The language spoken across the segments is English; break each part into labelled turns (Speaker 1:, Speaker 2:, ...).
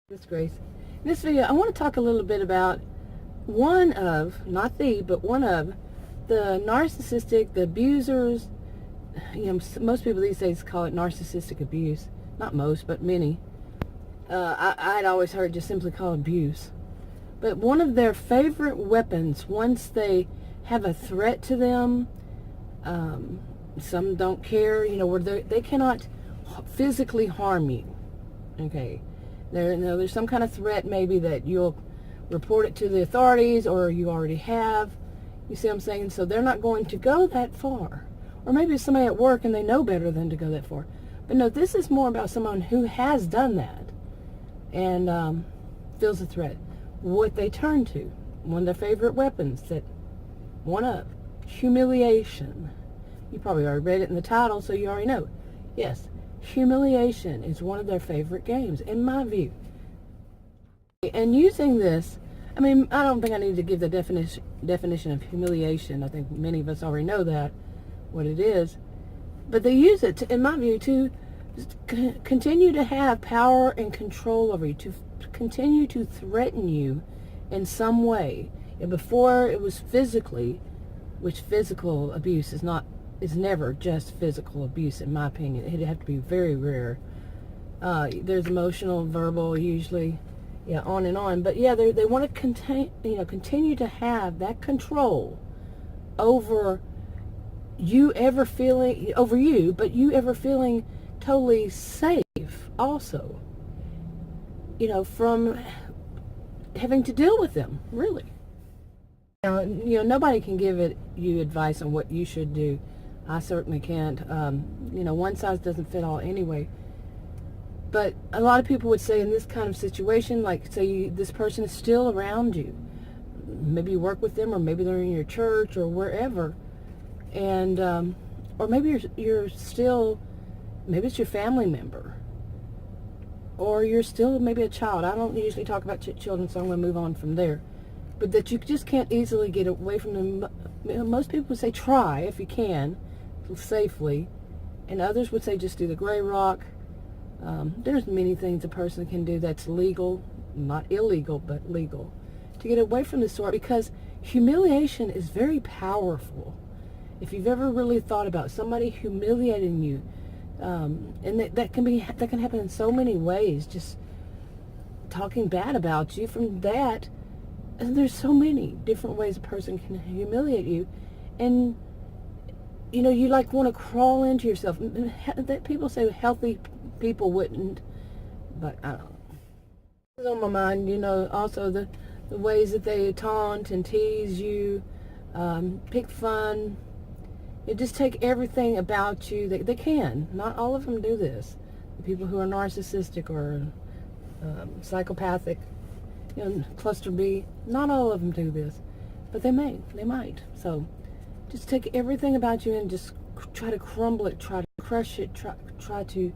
Speaker 1: Miss Grace. In this video, I want to talk a little bit about one of, not the, but one of the narcissistic, the abusers. Most people these days call it narcissistic abuse. Not most, but many. I'd always heard just simply call it abuse. But one of their favorite weapons, once they have a threat to them, some don't care, where they cannot physically harm you. Okay. There's some kind of threat maybe that you'll report it to the authorities or you already have. You see what I'm saying? So they're not going to go that far. Or maybe it's somebody at work and they know better than to go that far. But no, this is more about someone who has done that and feels a threat. What they turn to, one of their favorite weapons, humiliation. You probably already read it in the title, so you already know. Yes. Humiliation is one of their favorite games, in my view. And using this, I don't think I need to give the definition of humiliation. I think many of us already know that, what it is. But they use it, in my view, to continue to have power and control over you, to continue to threaten you in some way. And before it was physically, which physical abuse is never just physical abuse, in my opinion. It'd have to be very rare. There's emotional, verbal, usually, on and on. But they want to continue to have that control over you ever feeling but you ever feeling totally safe also. From having to deal with them, really. Nobody can give you advice on what you should do. I certainly can't. One size doesn't fit all anyway. But a lot of people would say in this kind of situation, like say this person is still around you. Maybe you work with them, or maybe they're in your church or wherever. And, or maybe you're still, maybe it's your family member. Or you're still maybe a child. I don't usually talk about children, so I'm going to move on from there. But that you just can't easily get away from them. Most people would say try if you can, safely, and others would say just do the gray rock. There's many things a person can do that's legal, not illegal, but legal, to get away from this sort, because humiliation is very powerful. If you've ever really thought about somebody humiliating you, and that can happen in so many ways, just talking bad about you, from that, and there's so many different ways a person can humiliate you, and you like want to crawl into yourself. That people say healthy people wouldn't, but I don't know. It's on my mind, also the ways that they taunt and tease you, pick fun. Just take everything about you. They can. Not all of them do this. The people who are narcissistic or psychopathic, cluster B, not all of them do this, but they might. So just take everything about you and just try to crumble it, try to crush it, try to,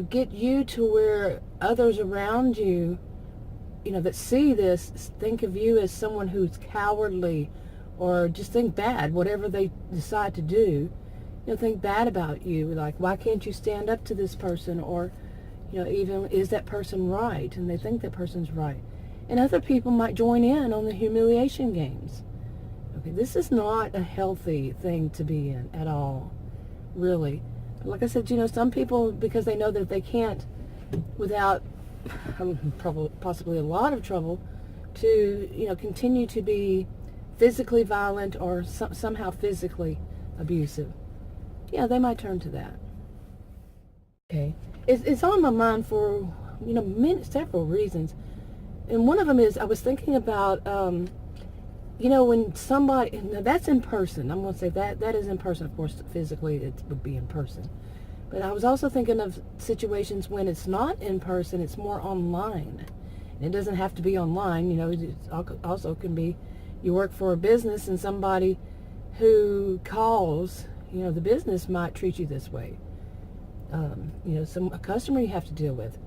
Speaker 1: get you to where others around you, that see this, think of you as someone who's cowardly, or just think bad, whatever they decide to do, think bad about you, like, why can't you stand up to this person, or, even, is that person right? And they think that person's right. And other people might join in on the humiliation games. Okay, this is not a healthy thing to be in at all, really. Like I said, some people, because they know that they can't, without possibly a lot of trouble, to, continue to be physically violent or somehow physically abusive. They might turn to that. Okay. It's on my mind for, several reasons. And one of them is, I was thinking about, when somebody, now that's in person. I'm going to say that is in person. Of course, physically it would be in person. But I was also thinking of situations when it's not in person, it's more online. And it doesn't have to be online, it also can be, you work for a business and somebody who calls, the business might treat you this way. A customer you have to deal with.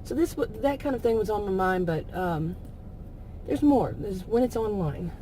Speaker 1: So that kind of thing was on my mind, but there's more. There's when it's online.